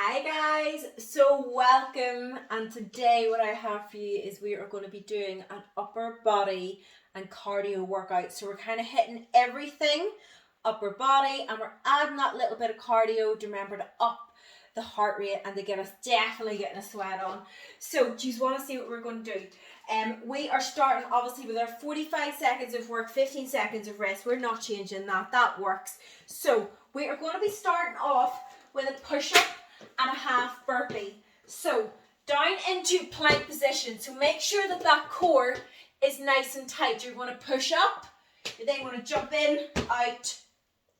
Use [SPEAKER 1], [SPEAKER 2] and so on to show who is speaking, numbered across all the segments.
[SPEAKER 1] Hi guys, so welcome, and today what I have for you is we are going to be doing an upper body and cardio workout. So we're kind of hitting everything upper body and we're adding that little bit of cardio to remember to up the heart rate and to get us definitely getting a sweat on. So do you want to see what we're going to do? We are starting obviously with our 45 seconds of work, 15 seconds of rest. We're not changing that works. So we are going to be starting off with a push-up and a half burpee. So down into plank position. So make sure that core is nice and tight. You're going to push up, you're then going to jump in, out,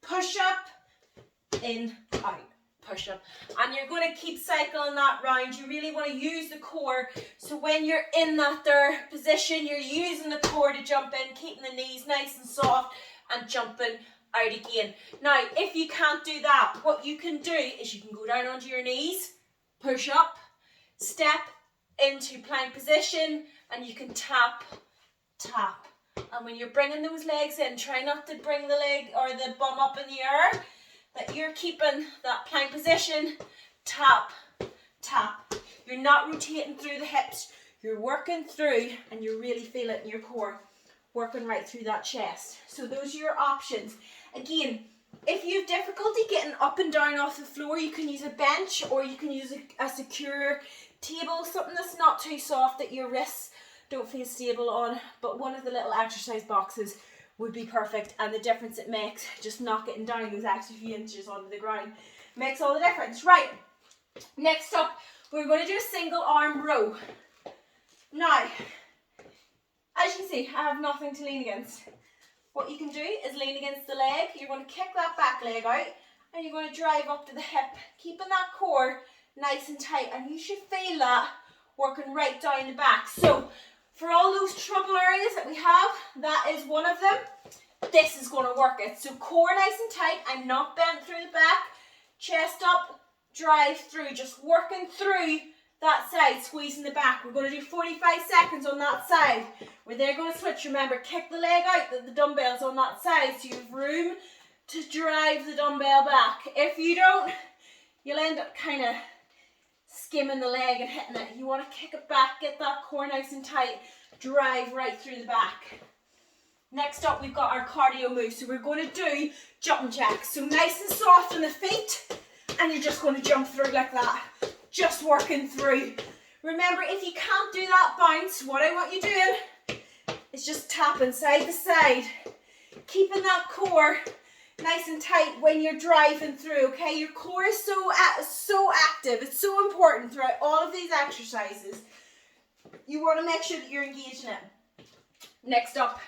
[SPEAKER 1] push up, in, out, push up. And you're going to keep cycling that round. You really want to use the core. So when you're in that there position, you're using the core to jump in, keeping the knees nice and soft and jumping out again. Now, if you can't do that, what you can do is you can go down onto your knees, push up, step into plank position, and you can tap, tap. And when you're bringing those legs in, try not to bring the leg or the bum up in the air, that you're keeping that plank position, tap, tap. You're not rotating through the hips, you're working through and you really feel it in your core, working right through that chest. So those are your options. Again, if you have difficulty getting up and down off the floor, you can use a bench or you can use a secure table, something that's not too soft that your wrists don't feel stable on, but one of the little exercise boxes would be perfect, and the difference it makes, just not getting down those extra few inches onto the ground, makes all the difference. Right, next up, we're going to do a single arm row. Now, as you can see, I have nothing to lean against. What you can do is lean against the leg. You're going to kick that back leg out and you're going to drive up to the hip, keeping that core nice and tight, and you should feel that working right down the back. So for all those trouble areas that we have, that is one of them. This is going to work it. So core nice and tight and not bent through the back, chest up, drive through, just working through that side, squeezing the back. We're going to do 45 seconds on that side. We're then going to switch. Remember, kick the leg out, the dumbbell's on that side, so you have room to drive the dumbbell back. If you don't, you'll end up kind of skimming the leg and hitting it. You want to kick it back, get that core nice and tight, drive right through the back. Next up, we've got our cardio move. So we're going to do jumping jacks. So nice and soft on the feet, and you're just going to jump through like that. Just working through. Remember, if you can't do that bounce, what I want you doing is just tapping side to side, keeping that core nice and tight when you're driving through, okay? Your core is so active. It's so important throughout all of these exercises. You want to make sure that you're engaging it. Next up,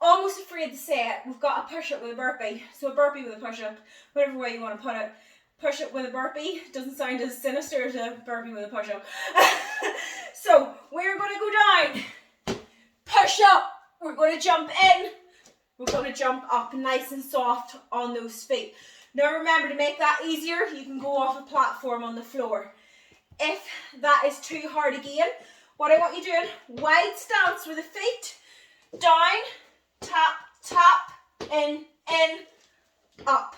[SPEAKER 1] almost afraid to say it, we've got a push-up with a burpee. So a burpee with a push-up, whatever way you want to put it. Push-up with a burpee doesn't sound as sinister as a burpee with a push-up. So we're going to go down, push up, we're going to jump in, we're going to jump up nice and soft on those feet. Now remember, to make that easier, you can go off a platform on the floor. If that is too hard again, what I want you doing, wide stance with the feet, down, tap, tap, in, up.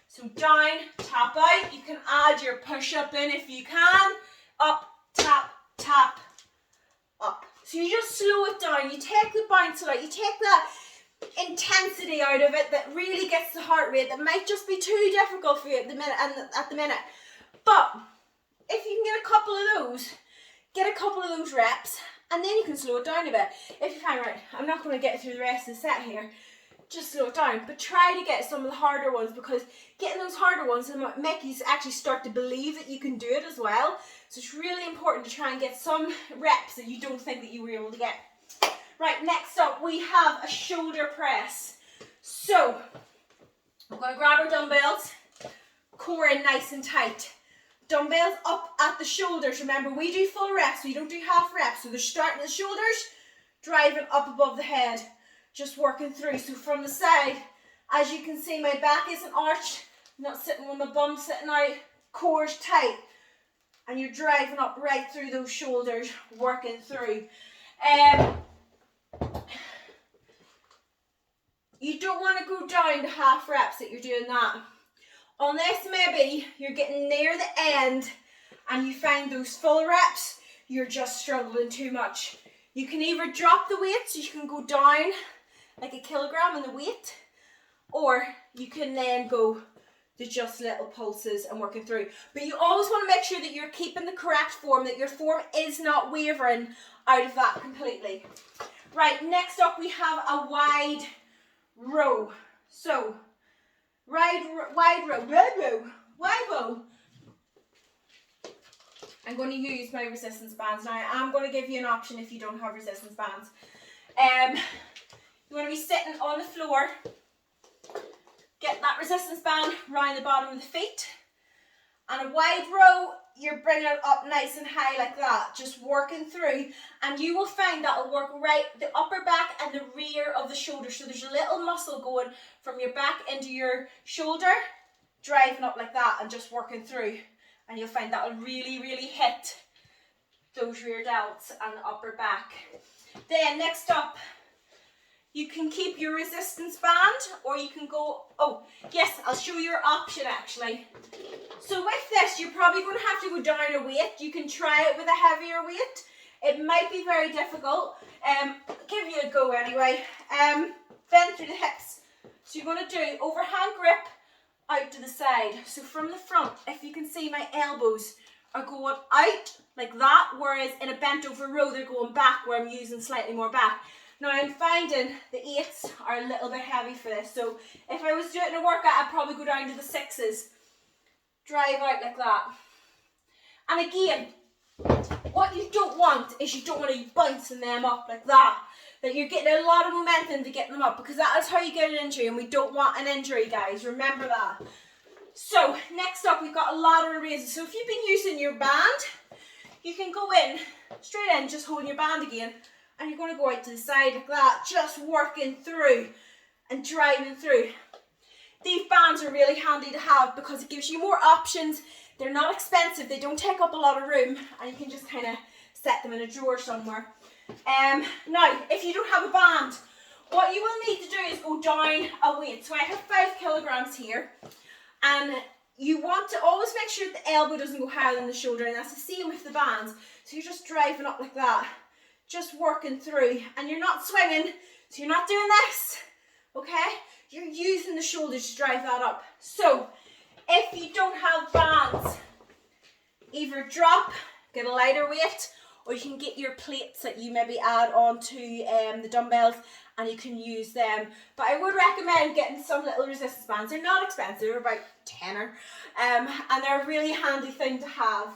[SPEAKER 1] So down, tap out. You can add your push-up in if you can. Up, tap, tap, up. So you just slow it down. You take the bounce out. You take that intensity out of it that really gets the heart rate. That might just be too difficult for you at the minute. But if you can get a couple of those reps, and then you can slow it down a bit. If you find, right, I'm not going to get through the rest of the set here, just slow it down, but try to get some of the harder ones, because getting those harder ones will make you actually start to believe that you can do it as well. So it's really important to try and get some reps that you don't think that you were able to get. Right, next up we have a shoulder press. So we're going to grab our dumbbells, core in nice and tight. Dumbbells up at the shoulders. Remember, we do full reps, we don't do half reps. So they're starting at the shoulders, driving up above the head. Just working through. So from the side, as you can see, my back isn't arched. I'm not sitting with my bum sitting out. Core's tight. And you're driving up right through those shoulders, working through. You don't want to go down to half reps that you're doing that. Unless maybe you're getting near the end and you find those full reps, you're just struggling too much. You can either drop the weight, so you can go down like 1 kilogram in the weight, or you can then go to just little pulses and working through. But you always want to make sure that you're keeping the correct form, that your form is not wavering out of that completely. Right, next up we have a wide row. So, wide row. I'm going to use my resistance bands now. I'm going to give you an option if you don't have resistance bands. You want to be sitting on the floor. Get that resistance band around the bottom of the feet. And a wide row, you're bringing it up nice and high like that, just working through. And you will find that will work right the upper back and the rear of the shoulder. So there's a little muscle going from your back into your shoulder, driving up like that and just working through. And you'll find that will really, really hit those rear delts and the upper back. Then next up, you can keep your resistance band, or you can go, oh yes, I'll show you your option actually. So with this, you're probably going to have to go down a weight. You can try it with a heavier weight. It might be very difficult. Give you a go anyway. Bend through the hips. So you're going to do overhand grip out to the side. So from the front, if you can see, my elbows are going out like that, whereas in a bent over row, they're going back, where I'm using slightly more back. Now I'm finding the 8s are a little bit heavy for this, so if I was doing a workout, I'd probably go down to the 6s. Drive out like that. And again, what you don't want is you don't want to be bouncing them up like that. That you're getting a lot of momentum to get them up, because that is how you get an injury, and we don't want an injury, guys. Remember that. So next up, we've got a lateral raises. So if you've been using your band, you can go in, straight in, just holding your band again. And you're going to go out to the side like that, just working through and driving through. These bands are really handy to have because it gives you more options. They're not expensive, they don't take up a lot of room, and you can just kind of set them in a drawer somewhere. Now, if you don't have a band, what you will need to do is go down a weight. So I have 5 kilograms here, and you want to always make sure that the elbow doesn't go higher than the shoulder, and that's the same with the bands. So you're just driving up like that. Just working through, and you're not swinging, so you're not doing this, okay? You're using the shoulders to drive that up. So, if you don't have bands, either drop, get a lighter weight, or you can get your plates that you maybe add on to the dumbbells, and you can use them. But I would recommend getting some little resistance bands. They're not expensive, they're about tenner, and they're a really handy thing to have.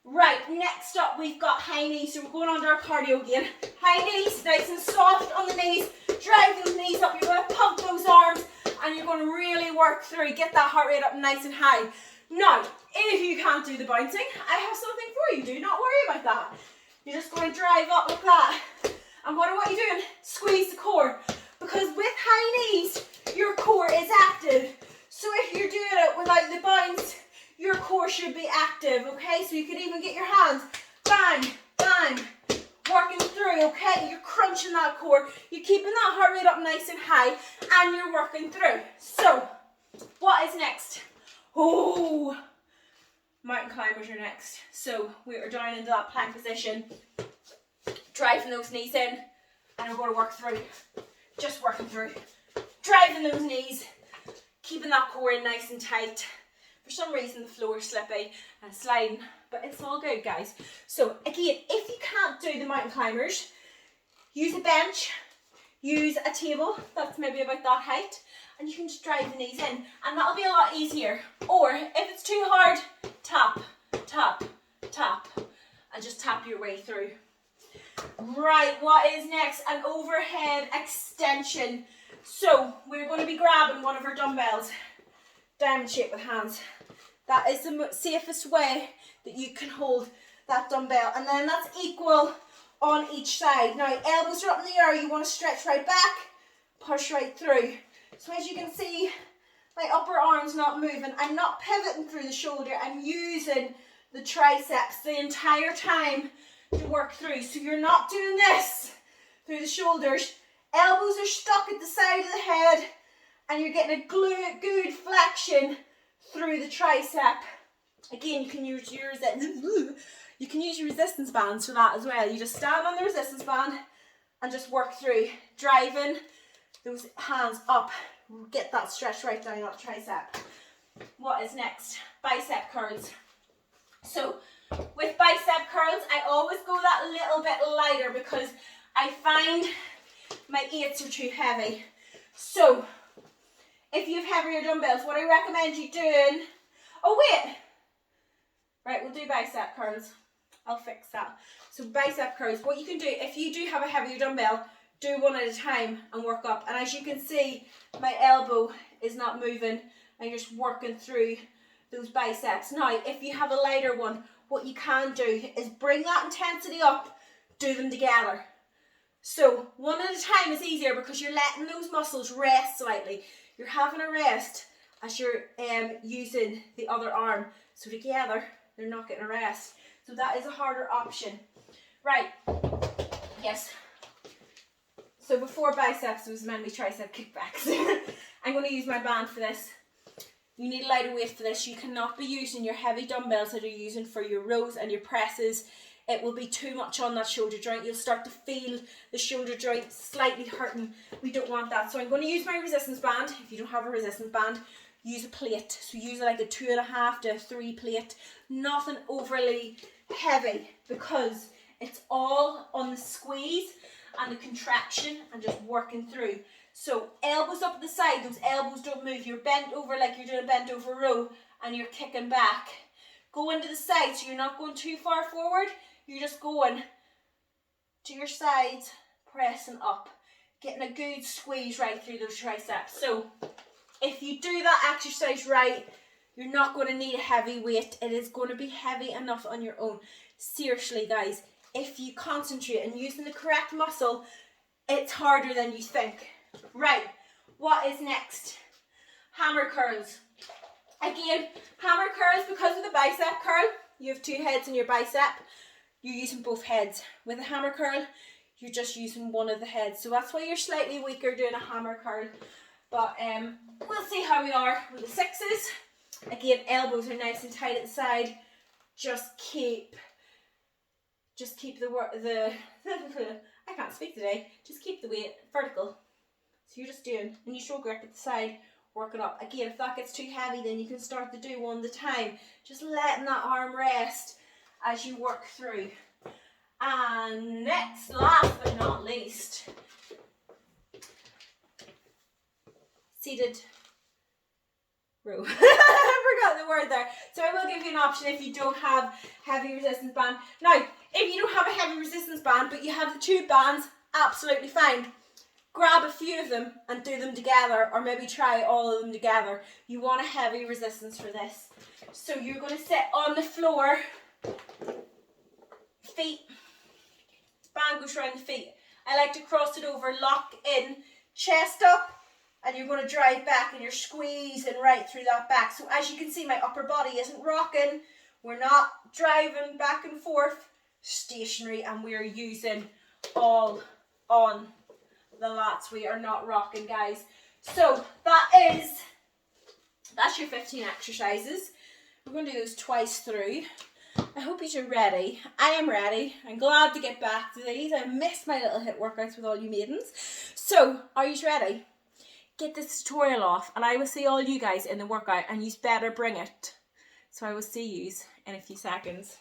[SPEAKER 1] Right, next up we've got high knees, so we're going on to our cardio again. High knees, nice and soft on the knees, drive those knees up, you're going to pump those arms, and you're going to really work through, get that heart rate up nice and high. Now, if you can't do the bouncing, I have something for you, do not worry about that. You're just going to drive up like that, and what are you doing? Squeeze the core, because with high knees, your core is active, so if you're doing it without the bounce, your core should be active, okay? So you can even get your hands, bang, bang, working through, okay? You're crunching that core, you're keeping that heart rate up nice and high, and you're working through. So, what is next? Oh, mountain climbers are next. So, we are down into that plank position, driving those knees in, and we're going to work through, just working through, driving those knees, keeping that core in nice and tight. For some reason the floor is slippy and sliding, but it's all good, guys. So again, if you can't do the mountain climbers, use a bench, use a table that's maybe about that height, and you can just drive the knees in, and that'll be a lot easier. Or if it's too hard, tap, tap, tap, and just tap your way through. Right, what is next? An overhead extension. So we're going to be grabbing one of our dumbbells, diamond shape with hands. That is the safest way that you can hold that dumbbell, and then that's equal on each side. Now elbows are up in the air, you want to stretch right back, push right through. So as you can see, my upper arm's not moving, I'm not pivoting through the shoulder, I'm using the triceps the entire time to work through. So you're not doing this through the shoulders, elbows are stuck at the side of the head, and you're getting a good flexion through the tricep. Again, you can use your resistance bands for that as well. You just stand on the resistance band and just work through, driving those hands up. Get that stretch right down that tricep. What is next? Bicep curls. So with bicep curls, I always go that little bit lighter because I find my 8s are too heavy. So if you have heavier dumbbells, what I recommend you doing, oh wait, right, we'll do bicep curls. I'll fix that. So bicep curls, what you can do, if you do have a heavier dumbbell, do one at a time and work up. And as you can see, my elbow is not moving and you're just working through those biceps. Now, if you have a lighter one, what you can do is bring that intensity up, do them together. So one at a time is easier because you're letting those muscles rest slightly. You're having a rest as you're using the other arm. So together, they're not getting a rest. So that is a harder option. Right, yes. So before biceps, it was meant to be tricep kickbacks. I'm going to use my band for this. You need a lighter weight for this. You cannot be using your heavy dumbbells that you're using for your rows and your presses. It will be too much on that shoulder joint. You'll start to feel the shoulder joint slightly hurting. We don't want that. So I'm going to use my resistance band. If you don't have a resistance band, use a plate. So use like a 2.5 to 3 plate. Nothing overly heavy because it's all on the squeeze and the contraction and just working through. So elbows up the side, those elbows don't move. You're bent over like you're doing a bent over row and you're kicking back. Go into the side, so you're not going too far forward. You're just going to your sides, pressing up, getting a good squeeze right through those triceps. So if you do that exercise right, you're not going to need a heavy weight. It is going to be heavy enough on your own. Seriously, guys, if you concentrate on using the correct muscle, it's harder than you think. Right, what is next? Hammer curls. Again, hammer curls, because of the bicep curl, you have 2 heads in your bicep. You're using both heads. With a hammer curl, you're just using one of the heads. So that's why you're slightly weaker doing a hammer curl. But we'll see how we are with the 6s. Again, elbows are nice and tight at the side. Just keep the I can't speak today. Just keep the weight vertical. So you're just doing, and you shoulder grip at the side, working up. Again, if that gets too heavy, then you can start to do one at a time. Just letting that arm rest as you work through. And next, last but not least, seated row. I forgot the word there. So I will give you an option if you don't have heavy resistance band. Now, if you don't have a heavy resistance band, but you have the 2 bands, absolutely fine. Grab a few of them and do them together, or maybe try all of them together. You want a heavy resistance for this. So you're going to sit on the floor, feet, band goes around the feet. I like to cross it over, lock in, chest up, and you're going to drive back and you're squeezing right through that back. So as you can see, my upper body isn't rocking. We're not driving back and forth, stationary, and we're using all on the lats. We are not rocking, guys. So that's your 15 exercises. We're going to do those twice through. I hope you're ready. I am ready. I'm glad to get back to these. I missed my little HIIT workouts with all you maidens. So, are you ready? Get this tutorial off and I will see all you guys in the workout, and you better bring it. So I will see you in a few seconds.